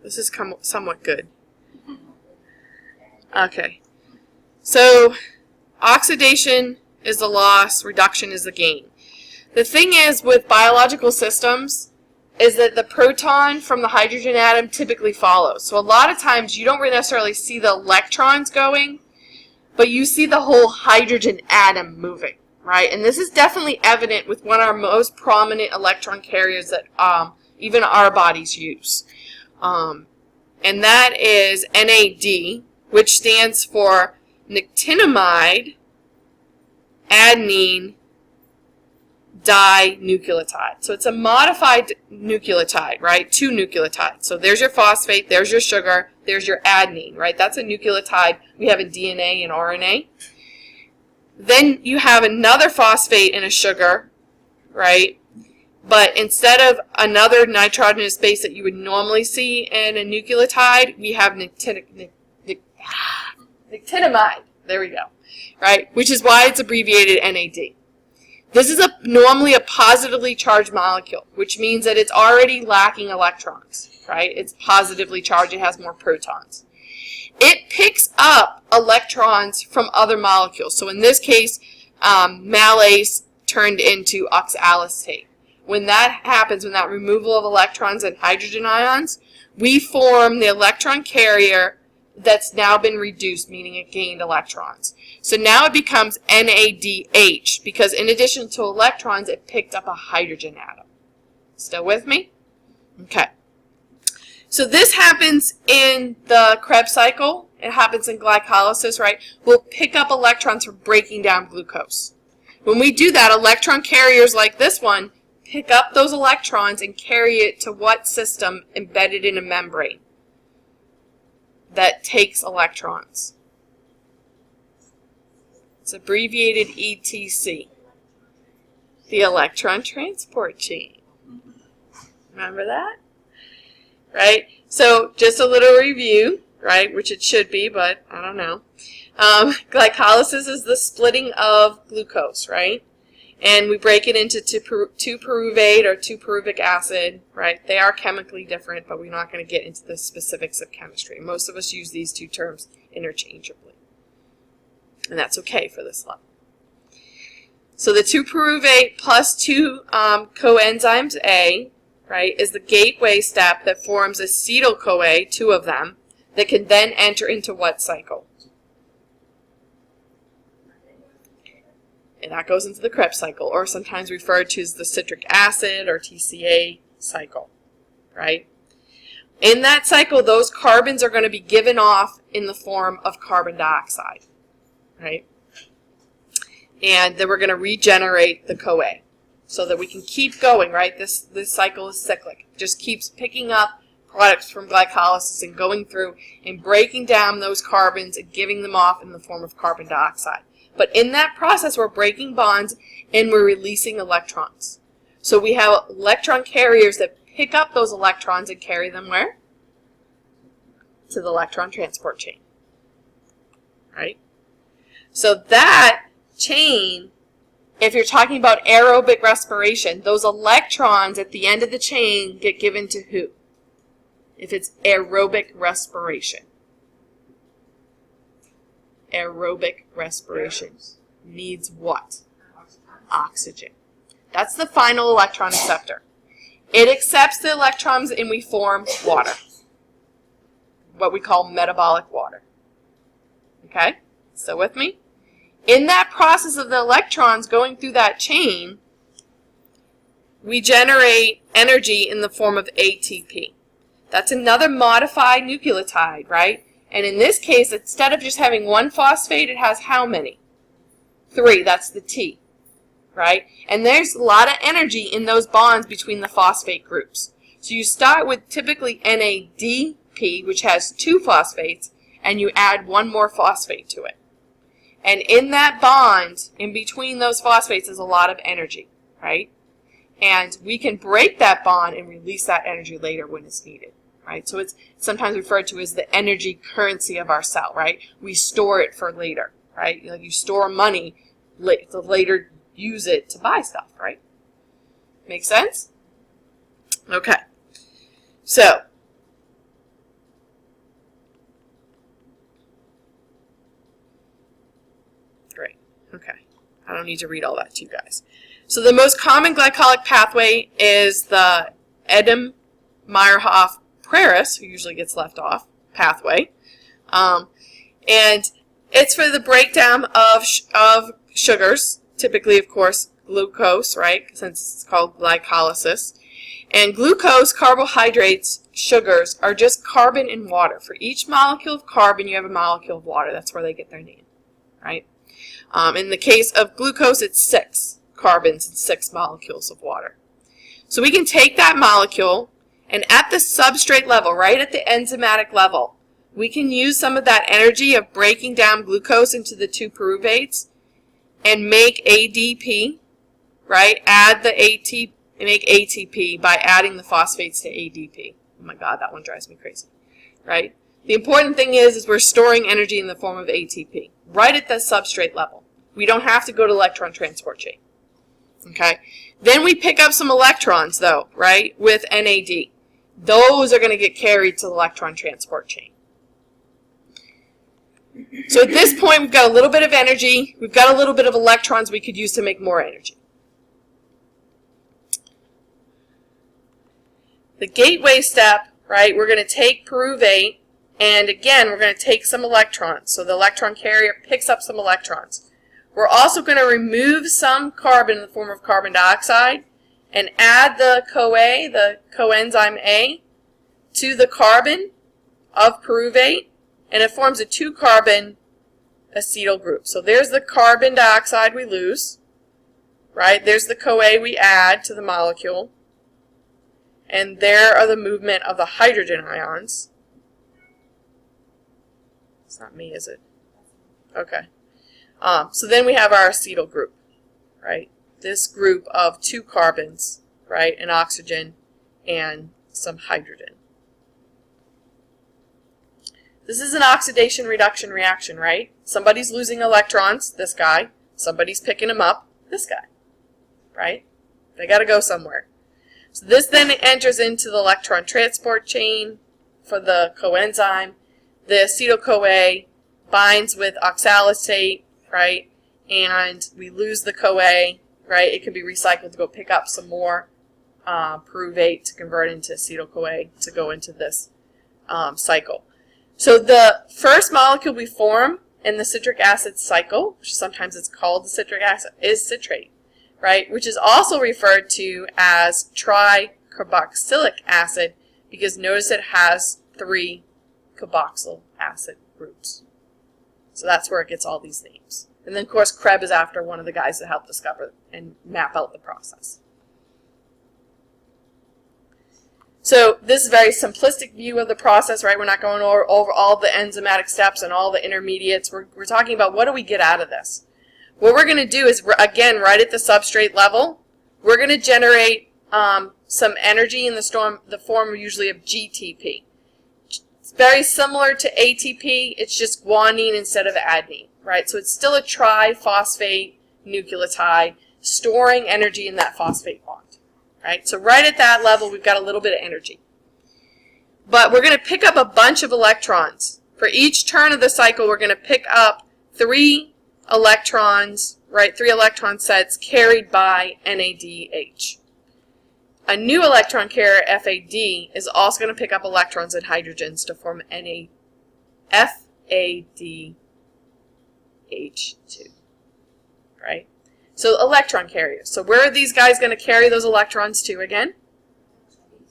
This is somewhat good. Okay. So oxidation is the loss, reduction is the gain. The thing is with biological systems is that the proton from the hydrogen atom typically follows. So a lot of times you don't necessarily see the electrons going, but you see the whole hydrogen atom moving, right? And this is definitely evident with one of our most prominent electron carriers that even our bodies use. And that is NAD, which stands for nicotinamide adenine dinucleotide. So it's a modified nucleotide, right? 2 nucleotides. So there's your phosphate, there's your sugar, there's your adenine, right? That's a nucleotide we have in DNA and RNA. Then you have another phosphate and a sugar, right? But instead of another nitrogenous base that you would normally see in a nucleotide, we have nicotinamide. There we go, right? Which is why it's abbreviated NAD. This is normally a positively charged molecule, which means that it's already lacking electrons, right? It's positively charged. It has more protons. It picks up electrons from other molecules. So in this case, malase turned into oxaloacetate. When that happens, when that removal of electrons and hydrogen ions, we form the electron carrier that's now been reduced, meaning it gained electrons. So now it becomes NADH, because in addition to electrons, it picked up a hydrogen atom. Still with me? Okay. So this happens in the Krebs cycle. It happens in glycolysis, right? We'll pick up electrons from breaking down glucose. When we do that, electron carriers like this one pick up those electrons and carry it to what system embedded in a membrane that takes electrons? It's abbreviated ETC, the electron transport chain. Remember that? Right? So just a little review, right, which it should be, but I don't know. Glycolysis is the splitting of glucose, right? And we break it into 2-pyruvate or 2-pyruvic acid, right? They are chemically different, but we're not going to get into the specifics of chemistry. Most of us use these two terms interchangeably. And that's okay for this level. So the 2-pyruvate plus 2 coenzymes A, right, is the gateway step that forms acetyl-CoA, 2 of them, that can then enter into what cycle? And that goes into the Krebs cycle, or sometimes referred to as the citric acid or TCA cycle, right? In that cycle, those carbons are going to be given off in the form of carbon dioxide, right? And then we're going to regenerate the CoA so that we can keep going, right? This cycle is cyclic. It just keeps picking up products from glycolysis and going through and breaking down those carbons and giving them off in the form of carbon dioxide. But in that process, we're breaking bonds and we're releasing electrons. So we have electron carriers that pick up those electrons and carry them where? To the electron transport chain. Right? So that chain, if you're talking about aerobic respiration, those electrons at the end of the chain get given to who? If it's aerobic respiration. Aerobic respiration needs what? Oxygen. That's the final electron acceptor. It accepts the electrons and we form water. What we call metabolic water. Okay? Still with me? In that process of the electrons going through that chain, we generate energy in the form of ATP. That's another modified nucleotide, right? And in this case, instead of just having one phosphate, it has how many? 3. That's the T, right? And there's a lot of energy in those bonds between the phosphate groups. So you start with typically NADP, which has 2 phosphates, and you add 1 more phosphate to it. And in that bond, in between those phosphates, is a lot of energy, right? And we can break that bond and release that energy later when it's needed. Right? So it's sometimes referred to as the energy currency of our cell, right? We store it for later, right? Like you store money to later use it to buy stuff, right? Make sense? Okay. So I don't need to read all that to you guys. So the most common glycolytic pathway is the Eden-Meyerhoff-Preris, who usually gets left off, pathway. And it's for the breakdown of sugars, typically, of course, glucose, right, since it's called glycolysis. And glucose, carbohydrates, sugars are just carbon in water. For each molecule of carbon, you have a molecule of water. That's where they get their name, right? In the case of glucose, it's 6 carbons and 6 molecules of water. So we can take that molecule, and at the substrate level, right at the enzymatic level, we can use some of that energy of breaking down glucose into the 2 pyruvates and make ADP, right? Add the ATP. And make ATP by adding the phosphates to ADP. Oh my God, that one drives me crazy, right? The important thing is we're storing energy in the form of ATP, right at the substrate level. We don't have to go to electron transport chain, okay? Then we pick up some electrons, though, right, with NAD. Those are going to get carried to the electron transport chain. So at this point, we've got a little bit of energy. We've got a little bit of electrons we could use to make more energy. The gateway step, right, we're going to take pyruvate, and again, we're going to take some electrons. So the electron carrier picks up some electrons. We're also going to remove some carbon in the form of carbon dioxide and add the CoA, the coenzyme A, to the carbon of pyruvate, and it forms a 2-carbon acetyl group. So there's the carbon dioxide we lose, right? There's the CoA we add to the molecule. And there are the movement of the hydrogen ions. It's not me, is it? Okay. So then we have our acetyl group, right? This group of 2 carbons, right? An oxygen and some hydrogen. This is an oxidation reduction reaction, right? Somebody's losing electrons, this guy. Somebody's picking them up, this guy, right? They got to go somewhere. So this then enters into the electron transport chain for the coenzyme. The acetyl-CoA binds with oxalate, right? And we lose the CoA, right? It can be recycled to go pick up some more pyruvate to convert into acetyl-CoA to go into this cycle. So the first molecule we form in the citric acid cycle, which sometimes it's called the citric acid, is citrate, right? Which is also referred to as tricarboxylic acid because notice it has 3 carboxyl acid groups. So that's where it gets all these names. And then, of course, Krebs is after one of the guys that helped discover and map out the process. So this is a very simplistic view of the process, right? We're not going over all the enzymatic steps and all the intermediates. We're talking about what do we get out of this. What we're going to do is, again, right at the substrate level, we're going to generate some energy in the form usually of GTP. It's very similar to ATP. It's just guanine instead of adenine, right? So it's still a triphosphate nucleotide storing energy in that phosphate bond. Right? So right at that level, we've got a little bit of energy. But we're going to pick up a bunch of electrons. For each turn of the cycle, we're going to pick up 3 electrons, right? 3 electron sets carried by NADH. A new electron carrier, FAD, is also going to pick up electrons and hydrogens to form FADH2, right? So electron carriers. So where are these guys going to carry those electrons to again?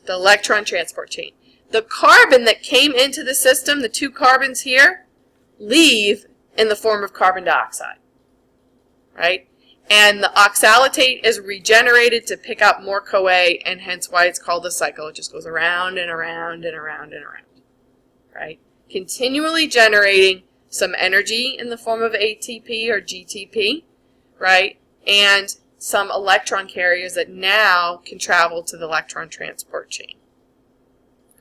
The electron transport chain. The carbon that came into the system, the 2 carbons here, leave in the form of carbon dioxide, right? And the oxalate is regenerated to pick up more CoA, and hence why it's called a cycle. It just goes around and around and around and around, right? Continually generating some energy in the form of ATP or GTP, right? And some electron carriers that now can travel to the electron transport chain,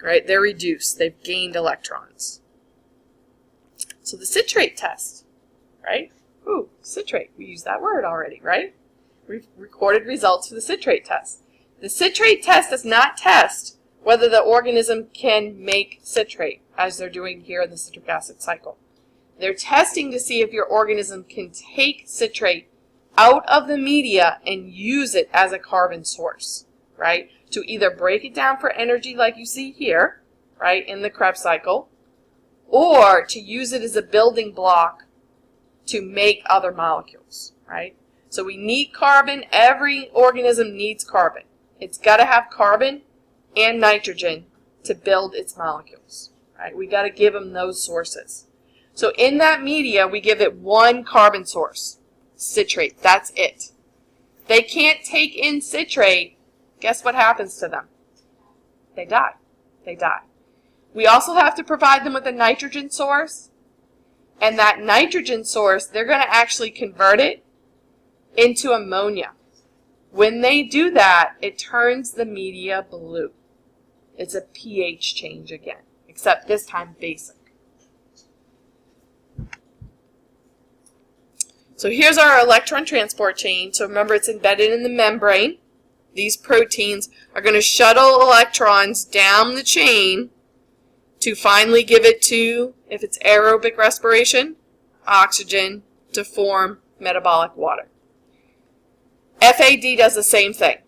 right? They're reduced. They've gained electrons. So the citrate test, right? Ooh, citrate. We used that word already, right? We've recorded results for the citrate test. The citrate test does not test whether the organism can make citrate, as they're doing here in the citric acid cycle. They're testing to see if your organism can take citrate out of the media and use it as a carbon source, right? To either break it down for energy like you see here, right, in the Krebs cycle, or to use it as a building block to make other molecules, right? So we need carbon. Every organism needs carbon. It's got to have carbon and nitrogen to build its molecules, right? We got to give them those sources. So in that media, we give it one carbon source, citrate. That's it. They can't take in citrate. Guess what happens to them? They die. They die. We also have to provide them with a nitrogen source. And that nitrogen source, they're going to actually convert it into ammonia. When they do that, it turns the media blue. It's a pH change again, except this time basic. So here's our electron transport chain. So remember, it's embedded in the membrane. These proteins are going to shuttle electrons down the chain to finally give it to, if it's aerobic respiration, oxygen to form metabolic water. FAD does the same thing.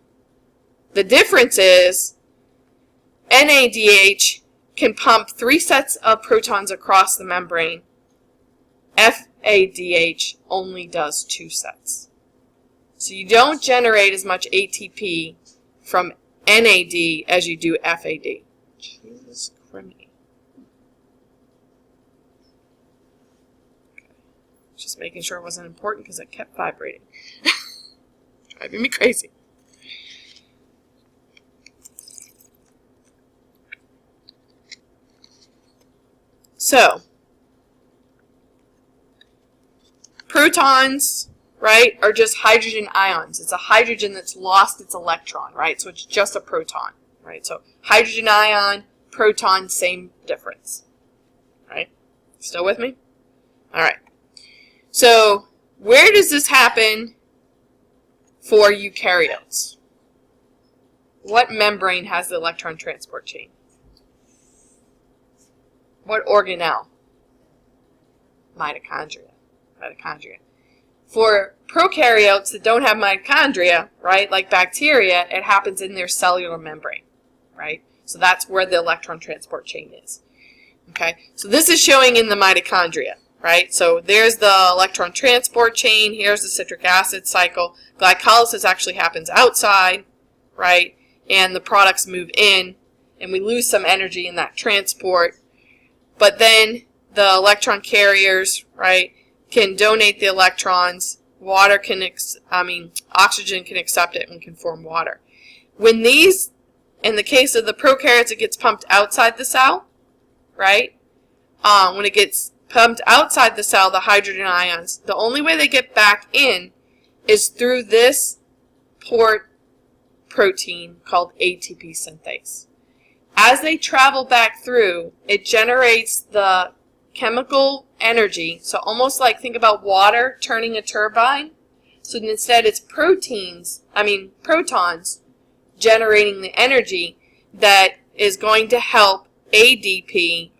The difference is NADH can pump 3 sets of protons across the membrane. FADH only does 2 sets. So you don't generate as much ATP from NAD as you do FAD. Jesus Christ. Just making sure it wasn't important because it kept vibrating. Driving me crazy. So, protons, right, are just hydrogen ions. It's a hydrogen that's lost its electron, right? So it's just a proton, right? So hydrogen ion, proton, same difference, right? Still with me? All right. So where does this happen for eukaryotes? What membrane has the electron transport chain? What organelle? Mitochondria. Mitochondria. For prokaryotes that don't have mitochondria, right, like bacteria, it happens in their cellular membrane, right? So that's where the electron transport chain is. Okay, so this is showing in the mitochondria, right? So there's the electron transport chain. Here's the citric acid cycle. Glycolysis actually happens outside, right? And the products move in, and we lose some energy in that transport. But then the electron carriers, right, can donate the electrons. Water can, oxygen can accept it and can form water. When these, in the case of the prokaryotes, it gets pumped outside the cell, right? When it gets pumped outside the cell, the hydrogen ions, the only way they get back in is through this port protein called ATP synthase. As they travel back through, it generates the chemical energy. So almost like, think about water turning a turbine. So instead it's protons generating the energy that is going to help ADP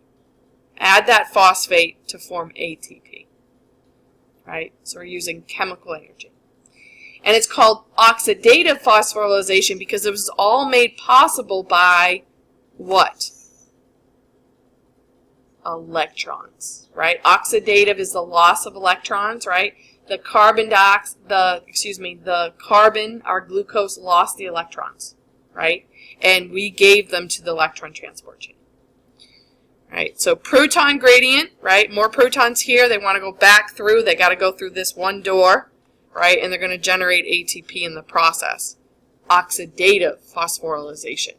add that phosphate to form ATP. Right? So we're using chemical energy. And it's called oxidative phosphorylation because it was all made possible by what? Electrons, right? Oxidative is the loss of electrons, right? The carbon, our glucose, lost the electrons, right? And we gave them to the electron transport chain. Right? So proton gradient, right? More protons here, they want to go back through, they got to go through this one door, right? And they're going to generate ATP in the process. Oxidative phosphorylation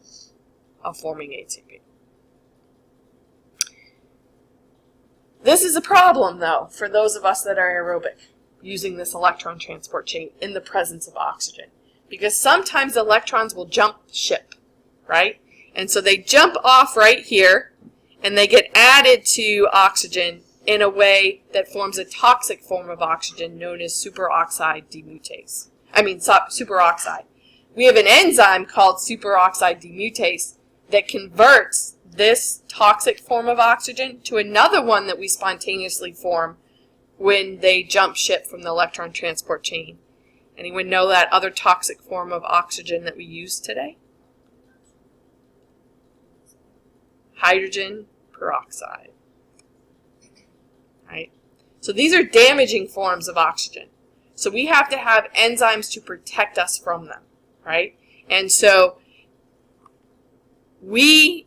of forming ATP. This is a problem, though, for those of us that are aerobic, using this electron transport chain in the presence of oxygen. Because sometimes electrons will jump ship, right? And so they jump off right here, and they get added to oxygen in a way that forms a toxic form of oxygen known as superoxide superoxide. We have an enzyme called superoxide demutase that converts this toxic form of oxygen to another one that we spontaneously form when they jump ship from the electron transport chain. Anyone know that other toxic form of oxygen that we use today? Hydrogen peroxide. Right? So these are damaging forms of oxygen. So we have to have enzymes to protect us from them, right? And so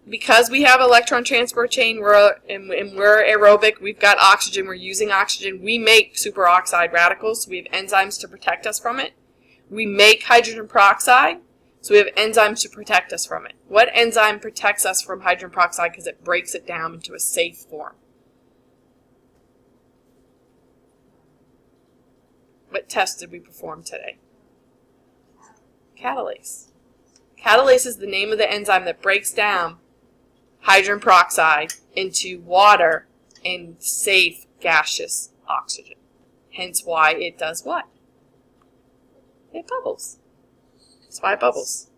because we have electron transport chain, we're aerobic, we've got oxygen, we're using oxygen, we make superoxide radicals, so we have enzymes to protect us from it. We make hydrogen peroxide, so we have enzymes to protect us from it. What enzyme protects us from hydrogen peroxide because it breaks it down into a safe form? What test did we perform today? Catalase. Catalase is the name of the enzyme that breaks down hydrogen peroxide into water and safe gaseous oxygen. Hence why it does what? It bubbles. That's why it bubbles.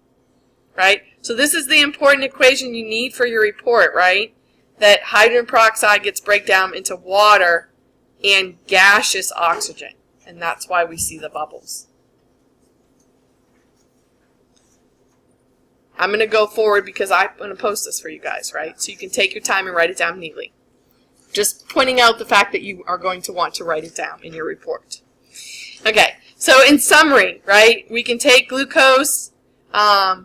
Right? So this is the important equation you need for your report, right? That hydrogen peroxide gets break down into water and gaseous oxygen. And that's why we see the bubbles. I'm going to go forward because I'm going to post this for you guys, right? So you can take your time and write it down neatly. Just pointing out the fact that you are going to want to write it down in your report. Okay, so in summary, right, we can take glucose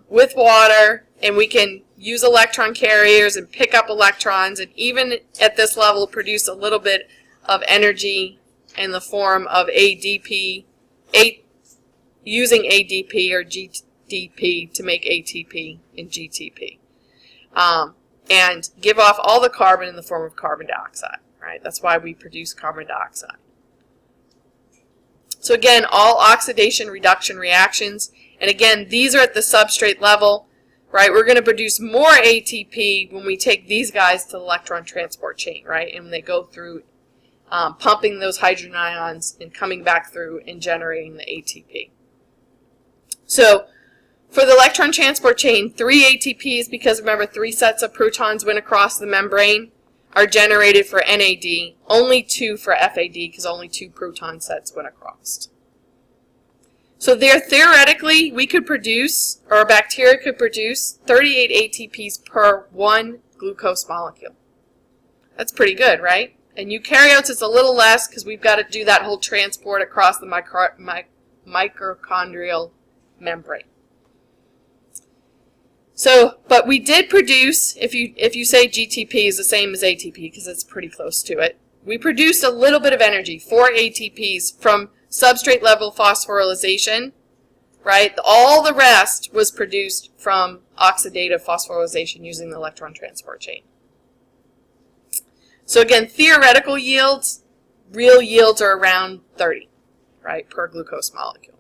with water and we can use electron carriers and pick up electrons and even at this level produce a little bit of energy in the form of ADP, using ADP or GDP to make ATP and GTP. And give off all the carbon in the form of carbon dioxide, right? That's why we produce carbon dioxide. So again, all oxidation reduction reactions, and again, these are at the substrate level, right? We're going to produce more ATP when we take these guys to the electron transport chain, right? And when they go through pumping those hydrogen ions and coming back through and generating the ATP. So for the electron transport chain, 3 ATPs, because remember 3 sets of protons went across the membrane, are generated for NAD, only 2 for FAD because only 2 proton sets went across. So there, theoretically, we could produce, or a bacteria could produce 38 ATPs per 1 glucose molecule. That's pretty good, right? And eukaryotes is a little less because we've got to do that whole transport across the mitochondrial membrane. So, but we did produce, if you say GTP is the same as ATP because it's pretty close to it, we produced a little bit of energy, 4 ATPs from substrate level phosphorylation, right? All the rest was produced from oxidative phosphorylation using the electron transport chain. So again, theoretical yields, real yields are around 30, right, per glucose molecule.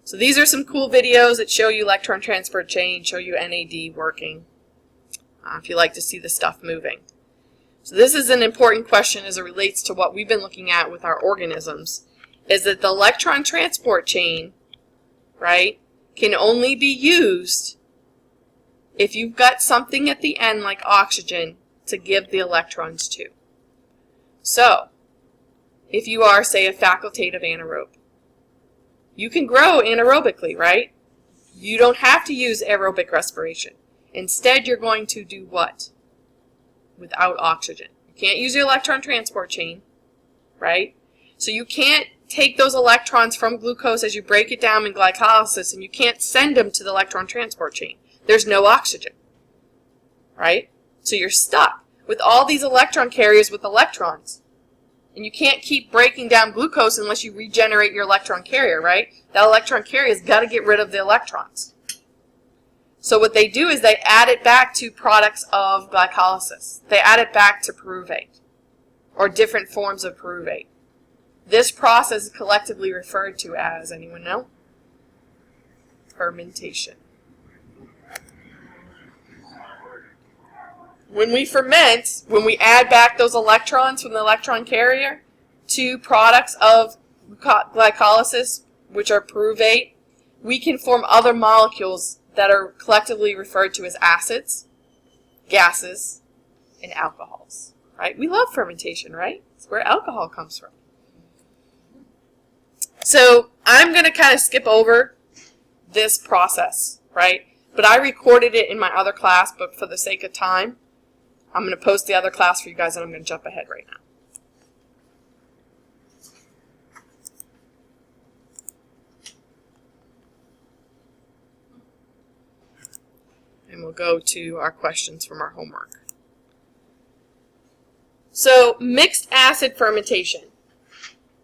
So these are some cool videos that show you electron transport chain, show you NAD working, if you like to see the stuff moving. So this is an important question as it relates to what we've been looking at with our organisms, is that the electron transport chain, right, can only be used if you've got something at the end like oxygen to give the electrons to. So, if you are, say, a facultative anaerobe, you can grow anaerobically, right? You don't have to use aerobic respiration. Instead, you're going to do what? Without oxygen. You can't use your electron transport chain, right? So you can't take those electrons from glucose as you break it down in glycolysis, and you can't send them to the electron transport chain. There's no oxygen, right? So you're stuck with all these electron carriers with electrons. And you can't keep breaking down glucose unless you regenerate your electron carrier, right? That electron carrier's got to get rid of the electrons. So what they do is they add it back to products of glycolysis. They add it back to pyruvate or different forms of pyruvate. This process is collectively referred to as, anyone know? Fermentation. When we ferment, when we add back those electrons from the electron carrier to products of glycolysis, which are pyruvate, we can form other molecules that are collectively referred to as acids, gases, and alcohols. Right? We love fermentation, right? It's where alcohol comes from. So I'm going to kind of skip over this process, right? But I recorded it in my other class, but for the sake of time, I'm going to post the other class for you guys, and I'm going to jump ahead right now. And we'll go to our questions from our homework. So, mixed acid fermentation.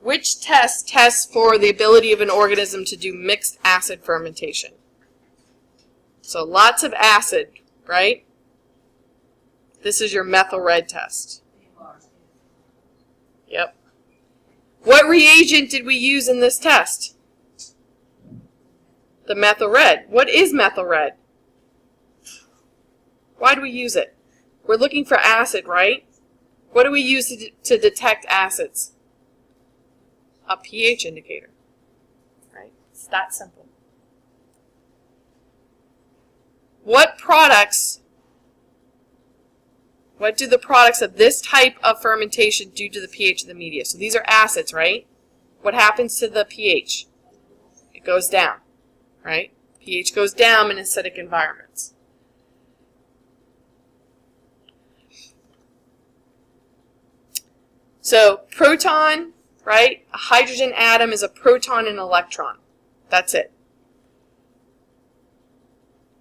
Which test tests for the ability of an organism to do mixed acid fermentation? So, lots of acid, right? This is your Methyl Red test. Yep. What reagent did we use in this test? The Methyl Red. What is Methyl Red? Why do we use it? We're looking for acid, right? What do we use to detect acids? A pH indicator, right? It's that simple. What do the products of this type of fermentation do to the pH of the media? So these are acids, right? What happens to the pH? It goes down, right? pH goes down in acidic environments. So proton, right? A hydrogen atom is a proton and electron. That's it.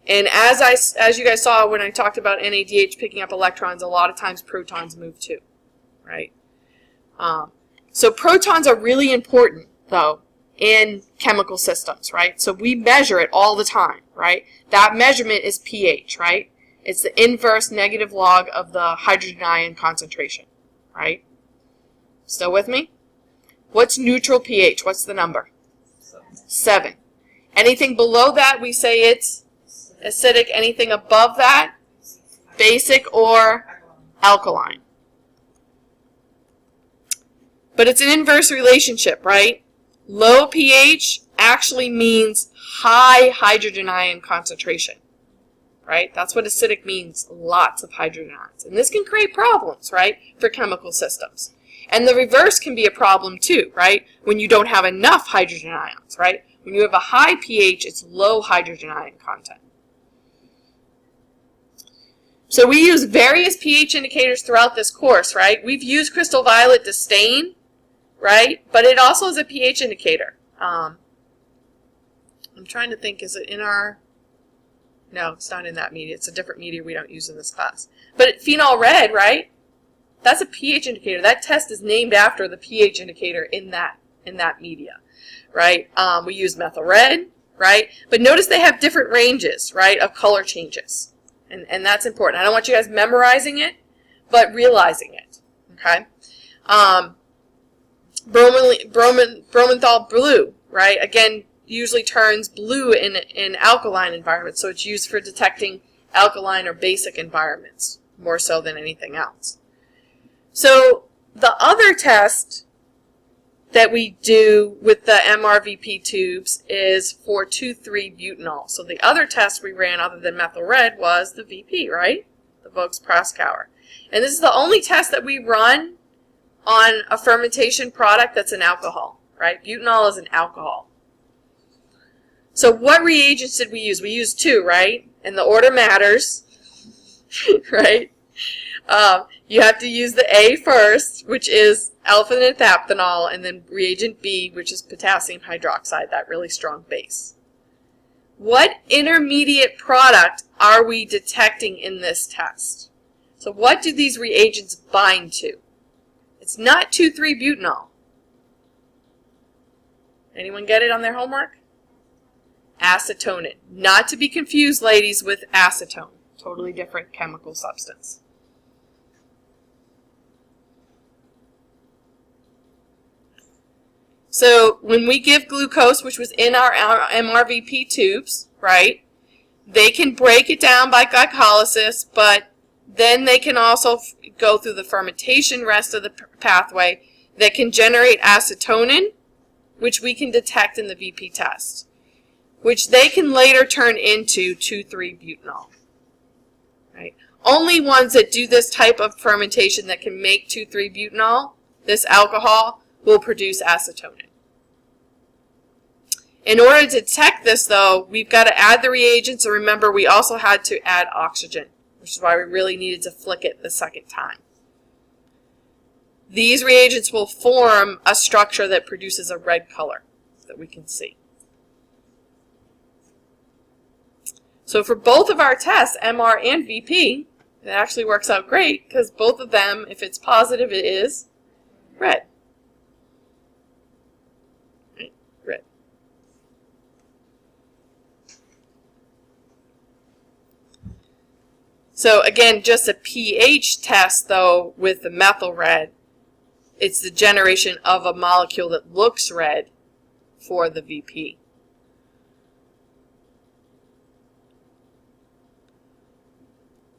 And as you guys saw when I talked about NADH picking up electrons, a lot of times protons move too, right? So protons are really important, though, in chemical systems, right? So we measure it all the time, right? That measurement is pH, right? It's the inverse negative log of the hydrogen ion concentration, right? Still with me? What's neutral pH? What's the number? 7. Anything below that, we say it's acidic. Anything above that, basic or alkaline. But it's an inverse relationship, right? Low pH actually means high hydrogen ion concentration, right? That's what acidic means, lots of hydrogen ions. And this can create problems, right, for chemical systems. And the reverse can be a problem too, right? When you don't have enough hydrogen ions, right? When you have a high pH, it's low hydrogen ion content. So we use various pH indicators throughout this course, right? We've used crystal violet to stain, right? But it also is a pH indicator. I'm trying to think, is it in our... No, it's not in that media. It's a different media we don't use in this class. But phenol red, right? That's a pH indicator. That test is named after the pH indicator in that media, right? We use methyl red, right? But notice they have different ranges, right, of color changes. And that's important. I don't want you guys memorizing it, but realizing it, okay? Bromenthal blue, right? Again, usually turns blue in alkaline environments, so it's used for detecting alkaline or basic environments, more so than anything else. So the other test that we do with the MRVP tubes is for 2,3-butanol. So the other test we ran other than methyl red was the VP, right? The Voges-Proskauer. And this is the only test that we run on a fermentation product that's an alcohol, right? Butanol is an alcohol. So what reagents did we use? We used 2, right? And the order matters, right? You have to use the A first, which is alpha-nithamphenol, and then reagent B, which is potassium hydroxide, that really strong base. What intermediate product are we detecting in this test? So what do these reagents bind to? It's not 2,3-butanol. Anyone get it on their homework? Acetonin. Not to be confused, ladies, with acetone. Totally different chemical substance. So when we give glucose, which was in our MRVP tubes, right, they can break it down by glycolysis, but then they can also go through the fermentation rest of the pathway that can generate acetonin, which we can detect in the VP test, which they can later turn into 2,3-butanol. Right? Only ones that do this type of fermentation that can make 2,3-butanol, this alcohol, will produce acetonin. In order to detect this, though, we've got to add the reagents, and remember, we also had to add oxygen, which is why we really needed to flick it the second time. These reagents will form a structure that produces a red color that we can see. So for both of our tests, MR and VP, it actually works out great because both of them, if it's positive, it is red. Right? Red. So again, just a pH test, though, with the methyl red, it's the generation of a molecule that looks red for the VP.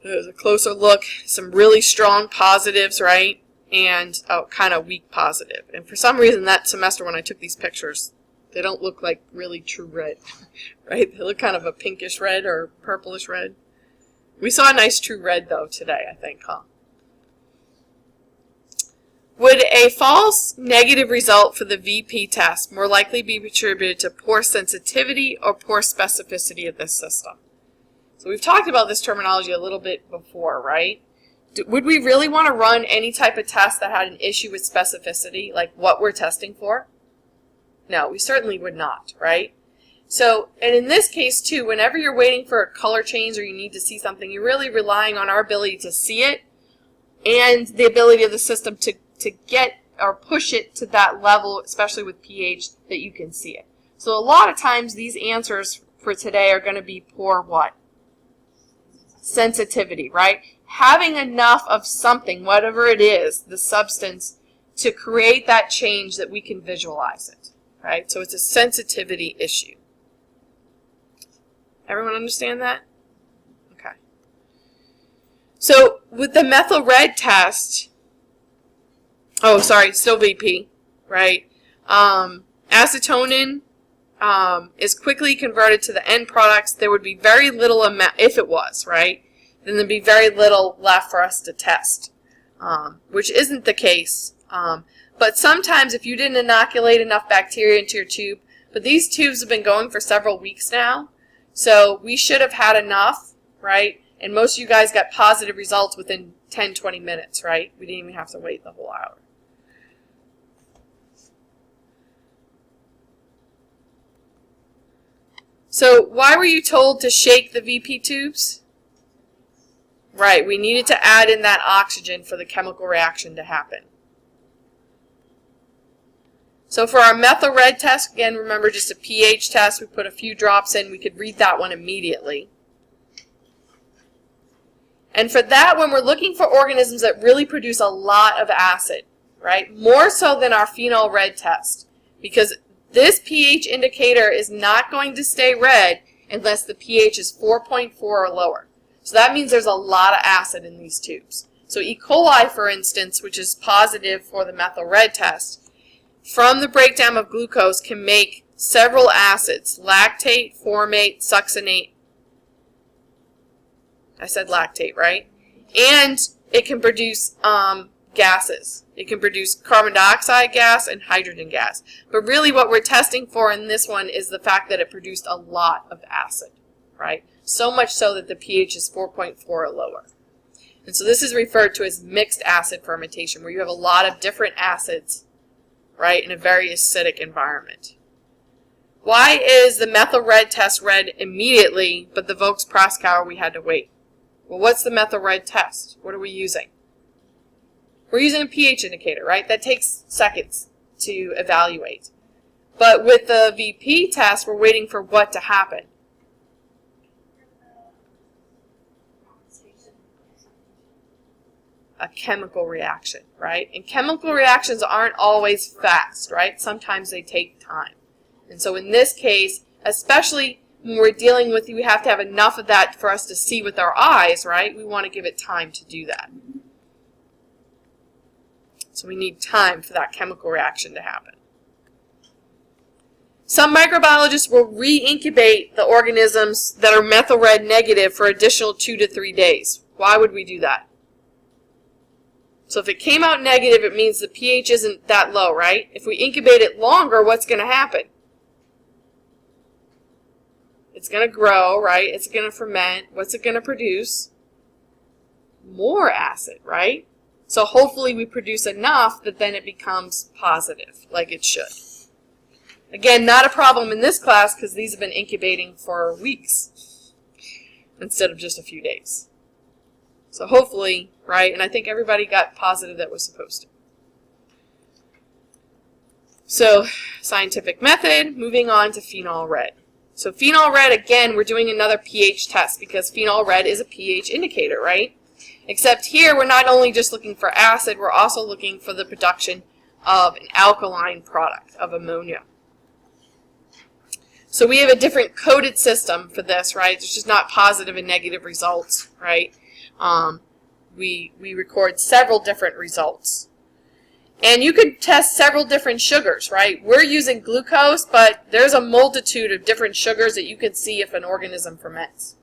There's a closer look, some really strong positives, right? And kind of weak positive. And for some reason that semester when I took these pictures, they don't look like really true red, right? They look kind of a pinkish red or purplish red. We saw a nice true red, though, today, I think, huh? Would a false negative result for the VP test more likely be attributed to poor sensitivity or poor specificity of this system? So we've talked about this terminology a little bit before, right? Would we really want to run any type of test that had an issue with specificity, like what we're testing for? No, we certainly would not, right? So, and in this case too, whenever you're waiting for a color change or you need to see something, you're really relying on our ability to see it and the ability of the system to get or push it to that level, especially with pH, that you can see it. So a lot of times these answers for today are going to be poor what? Sensitivity, right? Having enough of something, whatever it is, the substance, to create that change that we can visualize it, right? So it's a sensitivity issue. Everyone understand that? Okay. So with the methyl red test, oh, sorry, still VP, right? Acetonin is quickly converted to the end products. There would be very little amount, if it was, right? Then there'd be very little left for us to test, which isn't the case. But sometimes if you didn't inoculate enough bacteria into your tube, but these tubes have been going for several weeks now, so we should have had enough, right? And most of you guys got positive results within 10, 20 minutes, right? We didn't even have to wait the whole hour. So why were you told to shake the VP tubes? Right, we needed to add in that oxygen for the chemical reaction to happen. So for our methyl red test, again, remember just a pH test, we put a few drops in, we could read that one immediately. And for that one, we're looking for organisms that really produce a lot of acid, right? More so than our phenol red test, because this pH indicator is not going to stay red unless the pH is 4.4 or lower. So that means there's a lot of acid in these tubes. So E. coli, for instance, which is positive for the methyl red test, from the breakdown of glucose can make several acids, lactate, formate, succinate. I said lactate, right? And it can produce gases. It can produce carbon dioxide gas and hydrogen gas. But really what we're testing for in this one is the fact that it produced a lot of acid, right? So much so that the pH is 4.4 or lower. And so this is referred to as mixed acid fermentation, where you have a lot of different acids, right, in a very acidic environment. Why is the methyl red test red immediately, but the Voges-Proskauer we had to wait? Well, what's the methyl red test? What are we using? We're using a pH indicator, right? That takes seconds to evaluate. But with the VP test, we're waiting for what to happen? A chemical reaction, right? And chemical reactions aren't always fast, right? Sometimes they take time. And so in this case, especially when we're dealing with, we have to have enough of that for us to see with our eyes, right? We want to give it time to do that. So we need time for that chemical reaction to happen. Some microbiologists will re-incubate the organisms that are methyl red negative for additional 2 to 3 days. Why would we do that? So if it came out negative, it means the pH isn't that low, right? If we incubate it longer, what's going to happen? It's going to grow, right? It's going to ferment. What's it going to produce? More acid, right? So hopefully we produce enough that then it becomes positive, like it should. Again, not a problem in this class because these have been incubating for weeks instead of just a few days. So hopefully, right? And I think everybody got positive that was supposed to. So scientific method, moving on to phenol red. So phenol red, again, we're doing another pH test because phenol red is a pH indicator, right? Except here, we're not only just looking for acid, we're also looking for the production of an alkaline product, of ammonia. So we have a different coded system for this, right? There's just not positive and negative results, right? We record several different results. And you could test several different sugars, right? We're using glucose, but there's a multitude of different sugars that you can see if an organism ferments.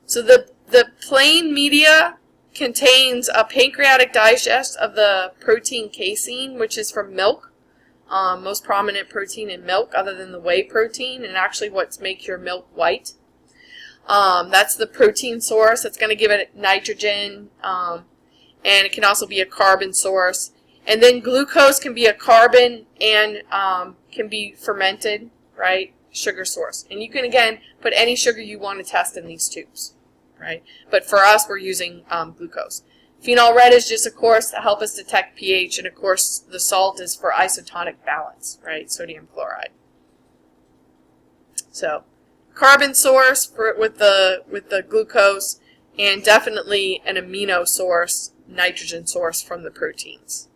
So the plain media contains a pancreatic digest of the protein casein, which is from milk. Most prominent protein in milk other than the whey protein, and actually what makes your milk white. That's the protein source. That's going to give it nitrogen, and it can also be a carbon source. And then glucose can be a carbon and can be fermented, right? Sugar source. And you can, again, put any sugar you want to test in these tubes, right? But for us, we're using glucose. Phenol red is just, of course, to help us detect pH, and of course, the salt is for isotonic balance, right? Sodium chloride. So, carbon source with the glucose, and definitely an amino source, nitrogen source from the proteins.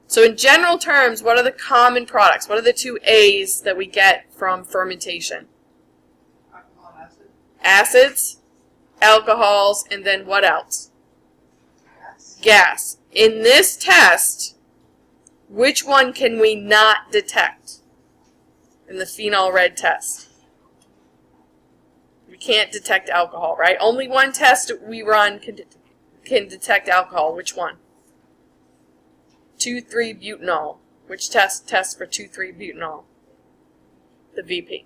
So in general terms, what are the common products? What are the two A's that we get from fermentation? Alcohol, acid. Acids, alcohols, and then what else? Gas. In this test, which one can we not detect in the phenol red test? We can't detect alcohol, right? Only one test we run can detect alcohol. Which one? 2,3-butanol. Which test tests for 2,3-butanol? The VP.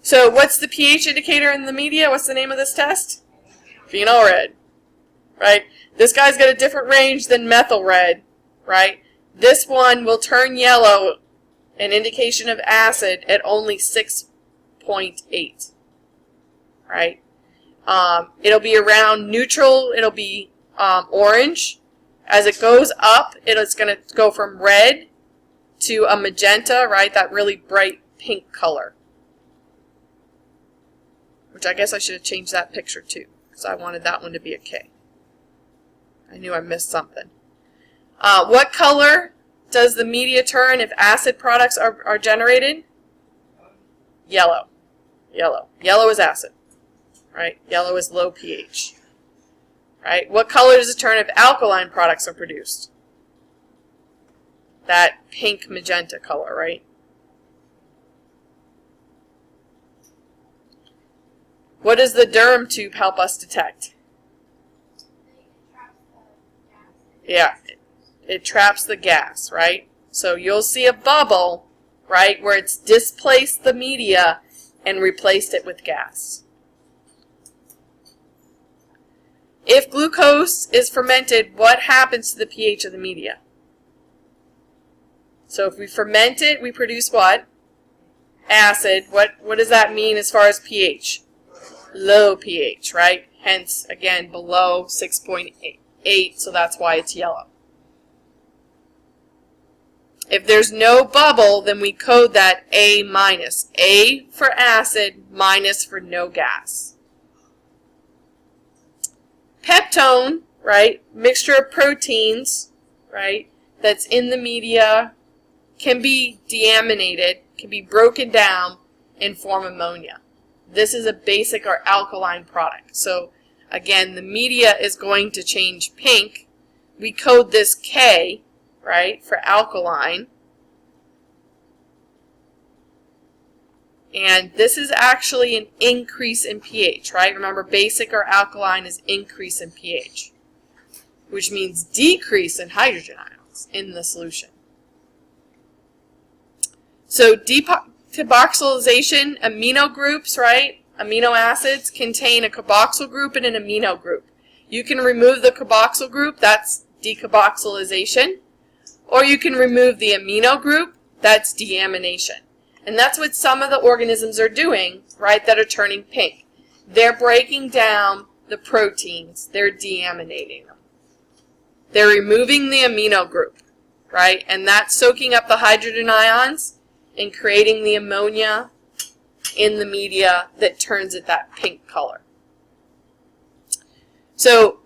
So what's the pH indicator in the media? What's the name of this test? Phenol red. Right? This guy's got a different range than methyl red, right? This one will turn yellow, an indication of acid, at only 6.8, right? It'll be around neutral, it'll be orange. As it goes up, it's going to go from red to a magenta, right? That really bright pink color. Which I guess I should have changed that picture too, because I wanted that one to be a K. I knew I missed something. What color does the media turn if acid products are generated? Yellow. Yellow. Yellow is acid. Right? Yellow is low pH. Right? What color does it turn if alkaline products are produced? That pink magenta color, right? What does the Durham tube help us detect? Yeah, it traps the gas, right? So you'll see a bubble, right, where it's displaced the media and replaced it with gas. If glucose is fermented, what happens to the pH of the media? So if we ferment it, we produce what? Acid. What does that mean as far as pH? Low pH, right? Hence, again, below 6.8, so that's why it's yellow. If there's no bubble, then we code that A minus. A for acid, minus for no gas. Peptone, right, mixture of proteins, right, that's in the media, can be deaminated, can be broken down and form ammonia. This is a basic or alkaline product. So again, the media is going to change pink. We code this K, right, for alkaline. And this is actually an increase in pH, right? Remember, basic or alkaline is increase in pH, which means decrease in hydrogen ions. in the solution. So decarboxylation amino groups, right? Amino acids contain a carboxyl group and an amino group. You can remove the carboxyl group, that's decarboxylation, or you can remove the amino group, that's deamination. And that's what some of the organisms are doing, right, that are turning pink. They're breaking down the proteins, they're deaminating them. They're removing the amino group, right, and that's soaking up the hydrogen ions and creating the ammonia in the media that turns it that pink color. So,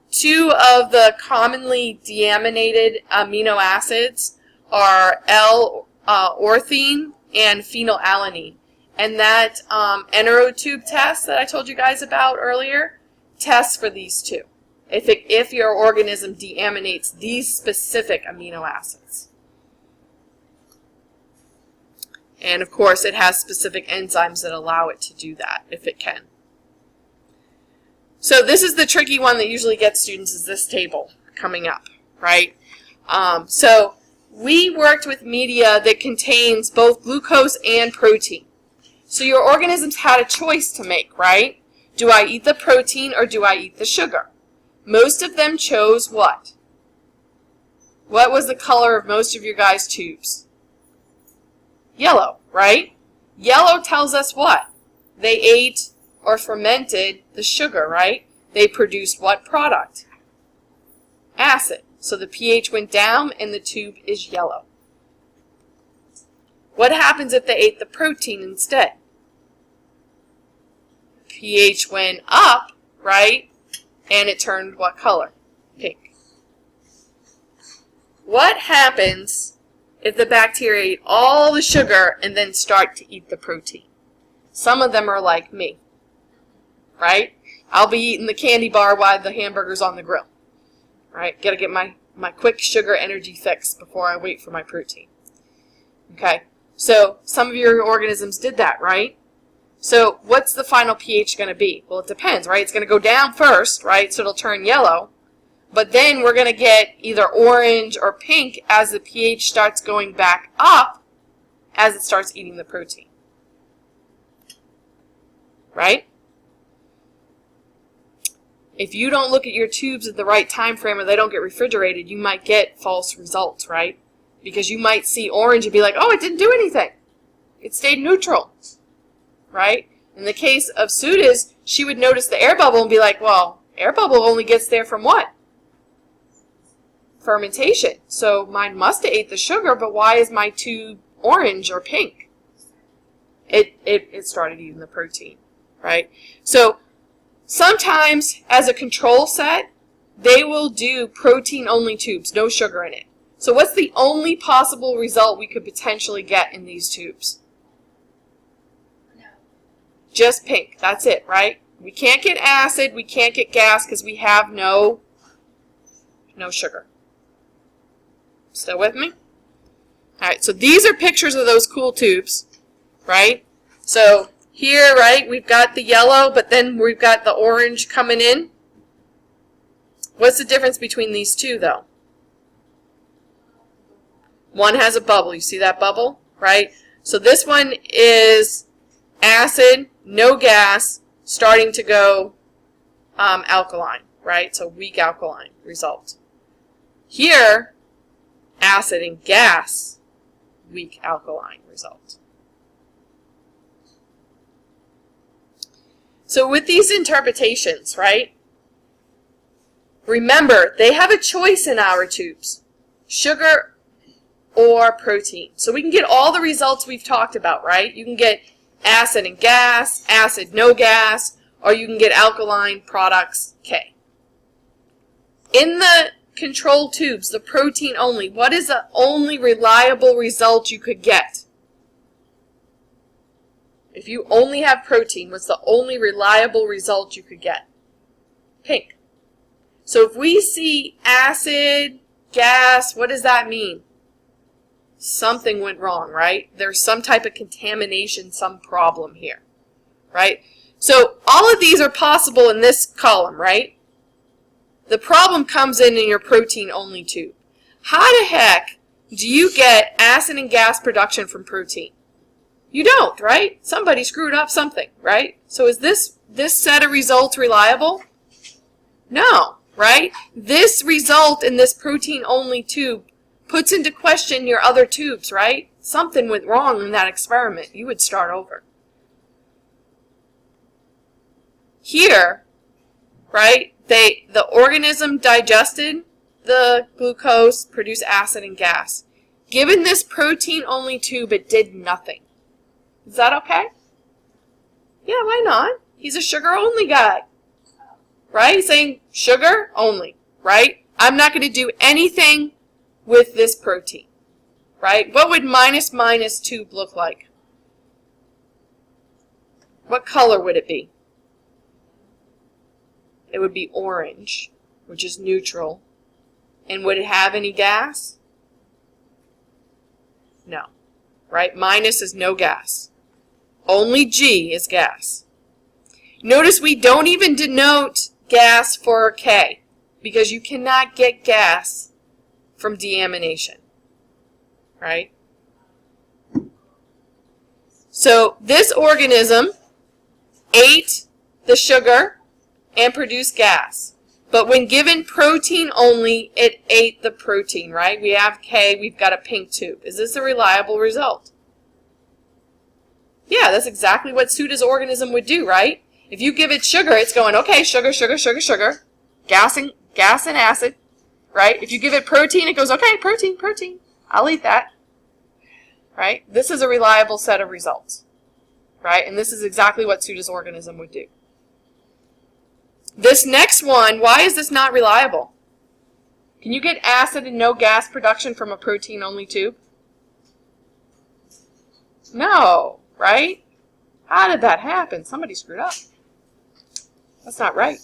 two of the commonly deaminated amino acids are L-orthine and phenylalanine. And that enterotube test that I told you guys about earlier tests for these two. If your organism deaminates these specific amino acids. And of course, it has specific enzymes that allow it to do that, if it can. So this is the tricky one that usually gets students, is this table coming up, right? So we worked with media that contains both glucose and protein. So your organisms had a choice to make, right? Do I eat the protein or do I eat the sugar? Most of them chose what? What was the color of most of your guys' tubes? Yellow, right? Yellow tells us what? They ate or fermented the sugar, right? They produced what product? Acid. So the pH went down and the tube is yellow. What happens if they ate the protein instead? pH went up, right? And it turned what color? Pink. What happens if the bacteria eat all the sugar and then start to eat the protein? Some of them are like me, right? I'll be eating the candy bar while the hamburger's on the grill, right? Got to get my quick sugar energy fix before I wait for my protein. Okay, so some of your organisms did that, right? So what's the final pH going to be? Well, it depends, right? It's going to go down first, right? So it'll turn yellow. But then we're going to get either orange or pink as the pH starts going back up as it starts eating the protein. Right? If you don't look at your tubes at the right time frame or they don't get refrigerated, you might get false results, right? Because you might see orange and be like, oh, it didn't do anything. It stayed neutral. Right? In the case of Suda's, she would notice the air bubble and be like, well, air bubble only gets there from what? Fermentation. So mine must have ate the sugar, but why is my tube orange or pink? It started eating the protein, right? So sometimes as a control set, they will do protein-only tubes, no sugar in it. So what's the only possible result we could potentially get in these tubes? Just pink. That's it, right? We can't get acid, we can't get gas because we have no sugar. Still with me? All right, so these are pictures of those cool tubes, right? So here, right, we've got the yellow, but then we've got the orange coming in. What's the difference between these two, though? One has a bubble. You see that bubble, right? So this one is acid, no gas, starting to go alkaline, right? So weak alkaline result. Here, acid and gas, weak alkaline result. So with these interpretations, right, remember, they have a choice in our tubes, sugar or protein. So we can get all the results we've talked about, right? You can get acid and gas, acid, no gas, or you can get alkaline products, K. In the control tubes, the protein only, what is the only reliable result you could get? If you only have protein, what's the only reliable result you could get? Pink. So if we see acid, gas, what does that mean? Something went wrong, right? There's some type of contamination, some problem here, right? So all of these are possible in this column, right? The problem comes in your protein-only tube. How the heck do you get acid and gas production from protein? You don't, right? Somebody screwed up something, right? So is this set of results reliable? No, right? This result in this protein-only tube puts into question your other tubes, right? Something went wrong in that experiment. You would start over. Here, right, the organism digested the glucose, produced acid and gas. Given this protein-only tube, it did nothing. Is that okay? Yeah, why not? He's a sugar-only guy. Right? He's saying sugar only, right? I'm not going to do anything with this protein. Right? What would minus tube look like? What color would it be? It would be orange, which is neutral. And would it have any gas? No. Right? Minus is no gas. Only G is gas. Notice we don't even denote gas for K, because you cannot get gas from deamination. Right? So this organism ate the sugar and produced gas. But when given protein only, it ate the protein, right? We have K, we've got a pink tube. Is this a reliable result? Yeah, that's exactly what Suda's organism would do, right? If you give it sugar, it's going, okay, sugar, sugar, sugar, sugar, gas and acid, right? If you give it protein, it goes, okay, protein, protein, I'll eat that, right? This is a reliable set of results, right? And this is exactly what Suda's organism would do. This next one, why is this not reliable? Can you get acid and no gas production from a protein-only tube? No, right? How did that happen? Somebody screwed up. That's not right.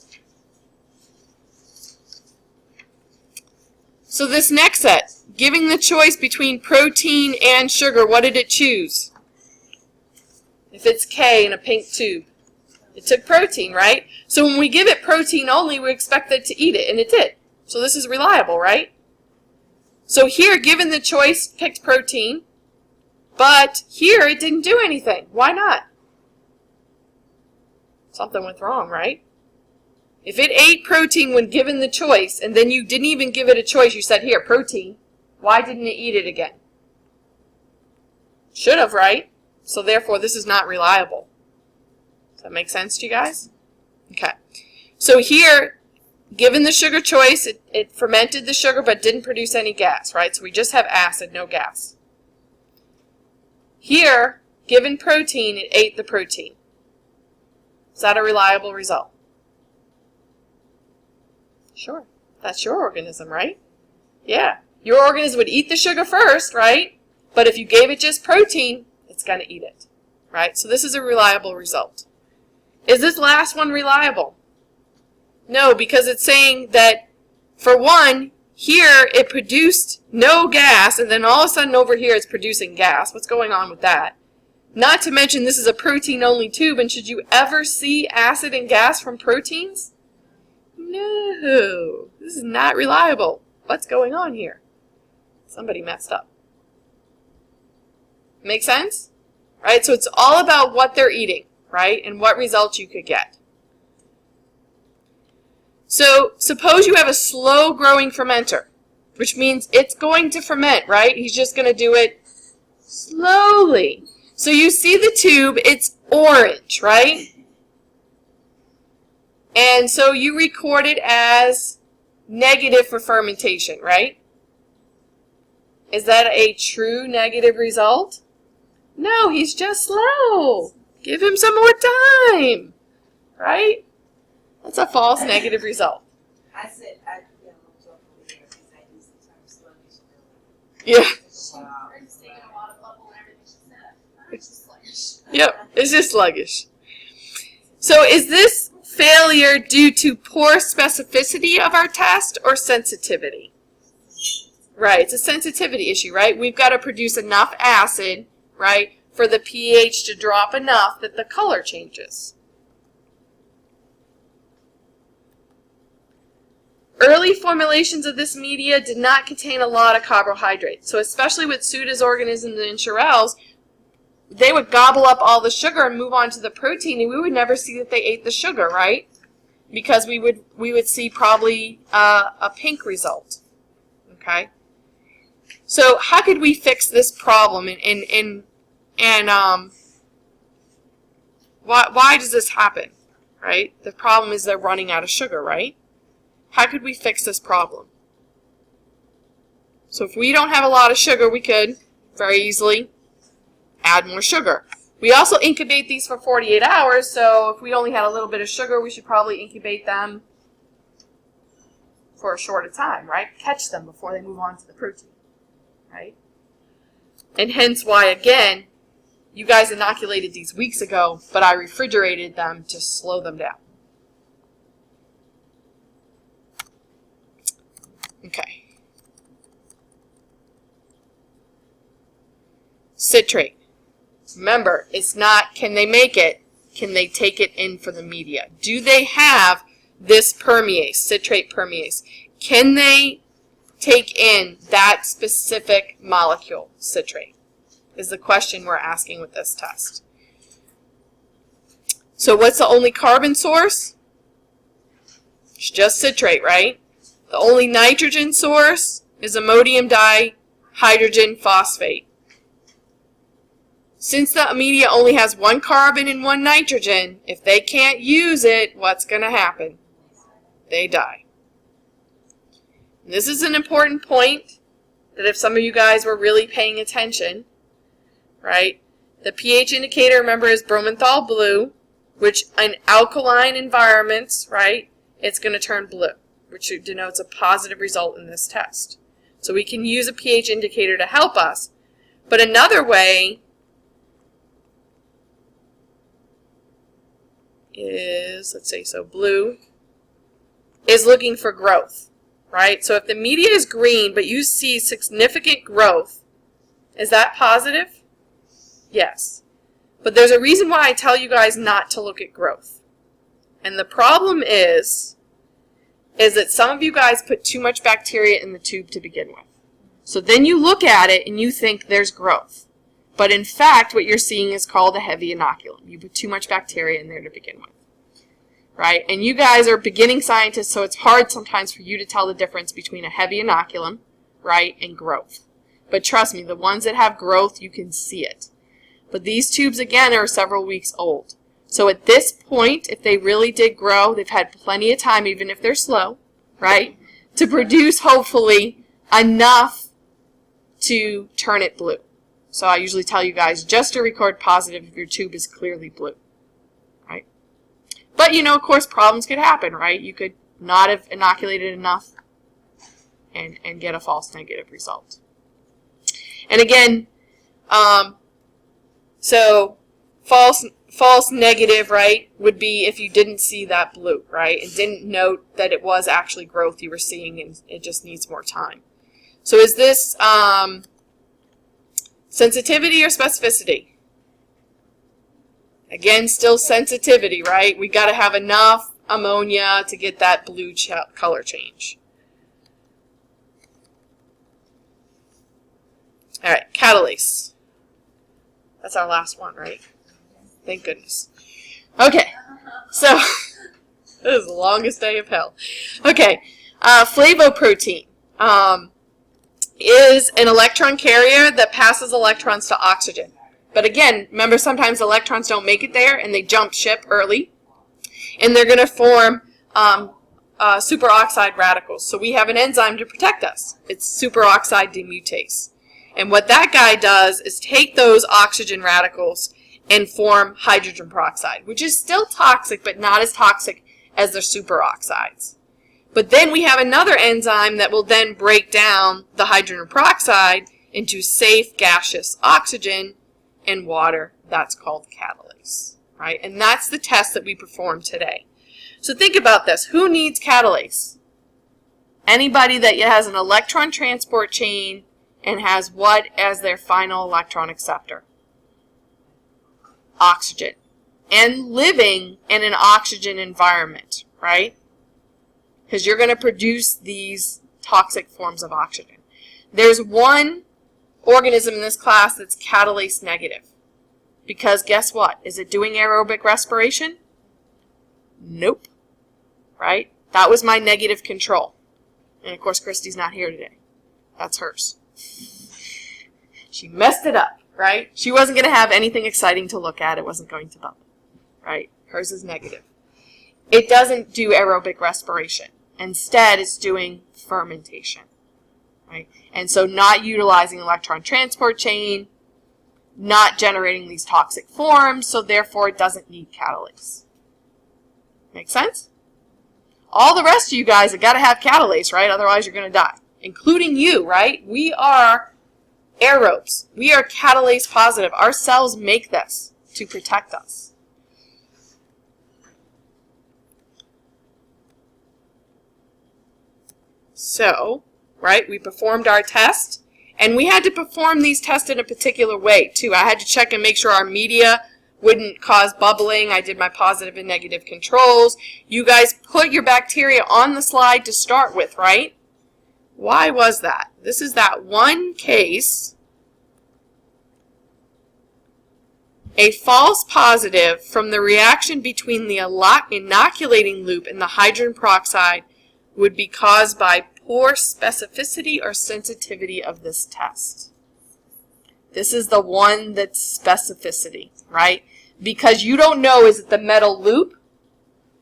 So this next set, giving the choice between protein and sugar, what did it choose? If it's K in a pink tube. It took protein, right? So when we give it protein only, we expect it to eat it, and it did. So this is reliable, right? So here, given the choice, picked protein, but here it didn't do anything. Why not? Something went wrong, right? If it ate protein when given the choice, and then you didn't even give it a choice, you said, here, protein, why didn't it eat it again? Should have, right? So therefore, this is not reliable. Does that make sense to you guys? Okay. So here, given the sugar choice, it fermented the sugar but didn't produce any gas, right? So we just have acid, no gas. Here, given protein, it ate the protein. Is that a reliable result? Sure. That's your organism, right? Yeah. Your organism would eat the sugar first, right? But if you gave it just protein, it's going to eat it, right? So this is a reliable result. Is this last one reliable? No, because it's saying that, for one, here it produced no gas, and then all of a sudden over here it's producing gas. What's going on with that? Not to mention this is a protein-only tube, and should you ever see acid and gas from proteins? No, this is not reliable. What's going on here? Somebody messed up. Make sense? Right? So it's all about what they're eating, right? And what results you could get. So suppose you have a slow-growing fermenter, which means it's going to ferment, right? He's just going to do it slowly. So you see the tube, it's orange, right? And so you record it as negative for fermentation, right? Is that a true negative result? No, he's just slow. Give him some more time, right? That's a false negative result. I said I could look over here because I used the term sluggish earlier. Yeah. We're just taking a lot of level and everything she said. It's just sluggish. Yep, it's just sluggish. So is this failure due to poor specificity of our test or sensitivity? Right, it's a sensitivity issue, right? We've got to produce enough acid, right, for the pH to drop enough that the color changes. Early formulations of this media did not contain a lot of carbohydrates. So especially with pseudos organisms and Shirelles, they would gobble up all the sugar and move on to the protein, and we would never see that they ate the sugar, right? Because we would see probably a pink result. Okay? So how could we fix this problem? And why does this happen? Right? The problem is they're running out of sugar, right? How could we fix this problem? So if we don't have a lot of sugar, we could very easily add more sugar. We also incubate these for 48 hours, so if we only had a little bit of sugar, we should probably incubate them for a shorter time, right? Catch them before they move on to the protein, right? And hence why, again, you guys inoculated these weeks ago, but I refrigerated them to slow them down. Okay. Citrate. Remember, it's not can they make it, can they take it in for the media? Do they have this permease, citrate permease? Can they take in that specific molecule, citrate? Is the question we're asking with this test. So what's the only carbon source? It's just citrate, right? The only nitrogen source is ammonium dihydrogen phosphate. Since the media only has one carbon and one nitrogen, if they can't use it, what's going to happen? They die. And this is an important point that if some of you guys were really paying attention, right? The pH indicator, remember, is bromenthal blue, which in alkaline environments, right, it's going to turn blue, which denotes a positive result in this test. So we can use a pH indicator to help us. But another way is, let's say, so blue is looking for growth, right? So if the media is green, but you see significant growth, is that positive? Yes. But there's a reason why I tell you guys not to look at growth. And the problem is that some of you guys put too much bacteria in the tube to begin with. So then you look at it and you think there's growth. But in fact, what you're seeing is called a heavy inoculum. You put too much bacteria in there to begin with. Right? And you guys are beginning scientists, so it's hard sometimes for you to tell the difference between a heavy inoculum, right, and growth. But trust me, the ones that have growth, you can see it. But these tubes, again, are several weeks old. So at this point, if they really did grow, they've had plenty of time, even if they're slow, right, to produce, hopefully, enough to turn it blue. So I usually tell you guys just to record positive if your tube is clearly blue, right? But, you know, of course, problems could happen, right? You could not have inoculated enough and get a false negative result. And again, so false negative, right, would be if you didn't see that blue, right, and didn't note that it was actually growth you were seeing and it just needs more time. So is this sensitivity or specificity? Again, still sensitivity, right? We got to have enough ammonia to get that blue color change. All right, catalase. That's our last one, right? Thank goodness. Okay, so this is the longest day of hell. Okay, flavoprotein is an electron carrier that passes electrons to oxygen. But again, remember sometimes electrons don't make it there and they jump ship early. And they're going to form superoxide radicals. So we have an enzyme to protect us. It's superoxide demutase. And what that guy does is take those oxygen radicals and form hydrogen peroxide, which is still toxic, but not as toxic as their superoxides. But then we have another enzyme that will then break down the hydrogen peroxide into safe gaseous oxygen and water. That's called catalase, right? And that's the test that we perform today. So think about this. Who needs catalase? Anybody that has an electron transport chain and has what as their final electron acceptor? Oxygen. And living in an oxygen environment, right? because you're going to produce these toxic forms of oxygen. There's one organism in this class that's catalase-negative. Because guess what? Is it doing aerobic respiration? Nope. Right? That was my negative control. And of course, Christy's not here today. That's hers. She messed it up, right? She wasn't going to have anything exciting to look at. It wasn't going to bubble, right? Hers is negative. It doesn't do aerobic respiration. Instead, it's doing fermentation, right? And so not utilizing electron transport chain, not generating these toxic forms, so therefore it doesn't need catalase. Make sense? All the rest of you guys have got to have catalase, right? Otherwise you're going to die, including you, right? We are aerobes. We are catalase positive. Our cells make this to protect us. So, right, we performed our test, and we had to perform these tests in a particular way, too. I had to check and make sure our media wouldn't cause bubbling. I did my positive and negative controls. You guys put your bacteria on the slide to start with, right? Why was that? This is that one case, a false positive from the reaction between the inoculating loop and the hydrogen peroxide would be caused by poor specificity or sensitivity of this test. This is the one that's specificity, right? Because you don't know, is it the metal loop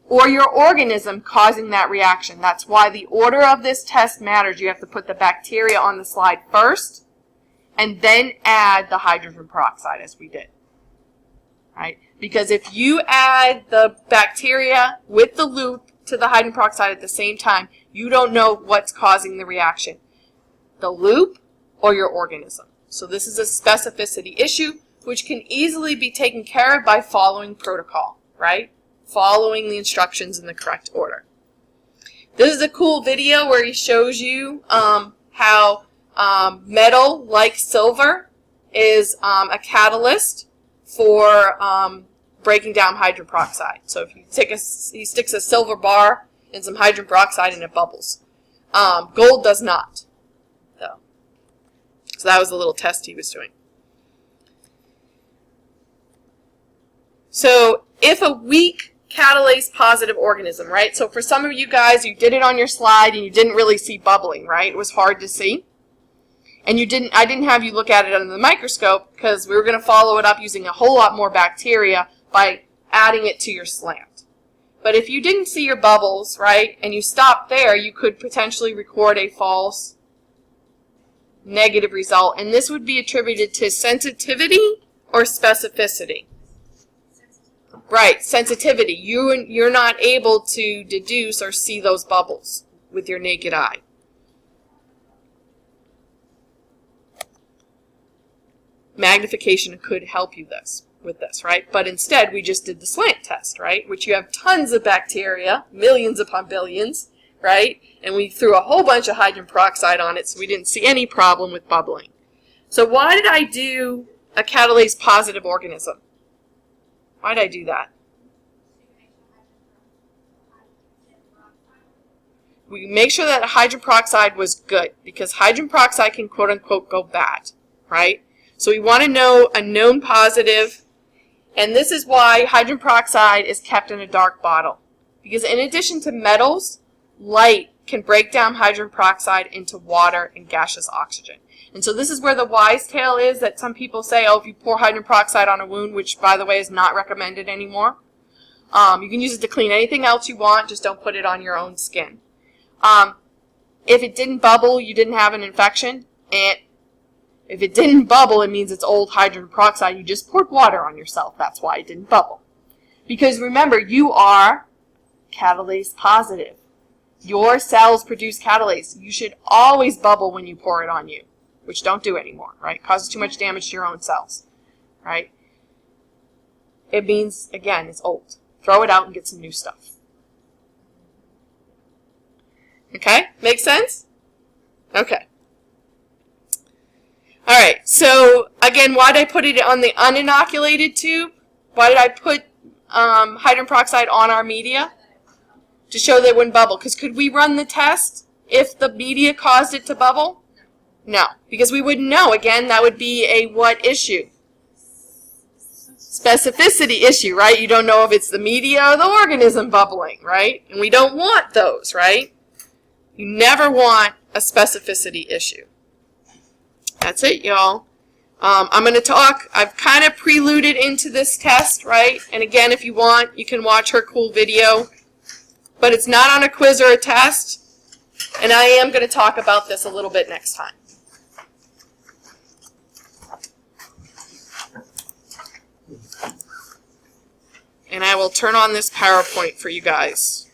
or your organism causing that reaction? That's why the order of this test matters. You have to put the bacteria on the slide first and then add the hydrogen peroxide as we did, right? Because if you add the bacteria with the loop to the hydrogen peroxide at the same time, you don't know what's causing the reaction, the loop or your organism. So this is a specificity issue, which can easily be taken care of by following protocol, right? Following the instructions in the correct order. This is a cool video where he shows you how metal, like silver, is a catalyst for breaking down hydrogen peroxide. So if you take he sticks a silver bar in some hydrogen peroxide and it bubbles. Gold does not, though. So that was a little test he was doing. So if a weak catalase positive organism, right? So for some of you guys, you did it on your slide and you didn't really see bubbling, right? It was hard to see. And I didn't have you look at it under the microscope because we were going to follow it up using a whole lot more bacteria by adding it to your slant. But if you didn't see your bubbles, right, and you stopped there, you could potentially record a false negative result. And this would be attributed to sensitivity or specificity. Right, sensitivity. You're not able to deduce or see those bubbles with your naked eye. Magnification could help you with this, right? But instead, we just did the slant test, right? Which you have tons of bacteria, millions upon billions, right? And we threw a whole bunch of hydrogen peroxide on it, so we didn't see any problem with bubbling. So why did I do a catalase positive organism? Why did I do that? We make sure that hydrogen peroxide was good, because hydrogen peroxide can quote-unquote go bad, right? So we want to know a known positive, and this is why hydrogen peroxide is kept in a dark bottle. Because in addition to metals, light can break down hydrogen peroxide into water and gaseous oxygen. And so this is where the wise tale is that some people say, oh, if you pour hydrogen peroxide on a wound, which by the way is not recommended anymore, you can use it to clean anything else you want, just don't put it on your own skin. If it didn't bubble, you didn't have an infection. And if it didn't bubble, it means it's old hydrogen peroxide. You just poured water on yourself. That's why it didn't bubble. Because remember, you are catalase positive. Your cells produce catalase. You should always bubble when you pour it on you, which don't do anymore, right? Causes too much damage to your own cells, right? It means, again, it's old. Throw it out and get some new stuff. Okay? Make sense? Okay. All right. So, again, why did I put it on the uninoculated tube? Why did I put hydrogen peroxide on our media? to show that it wouldn't bubble. Because could we run the test if the media caused it to bubble? No, because we wouldn't know. Again, that would be a what issue? Specificity issue, right? You don't know if it's the media or the organism bubbling, right? And we don't want those, right? You never want a specificity issue. That's it, y'all. I'm going to talk, I've kind of preluded into this test, right? And again, if you want, you can watch her cool video. But it's not on a quiz or a test. And I am going to talk about this a little bit next time. And I will turn on this PowerPoint for you guys.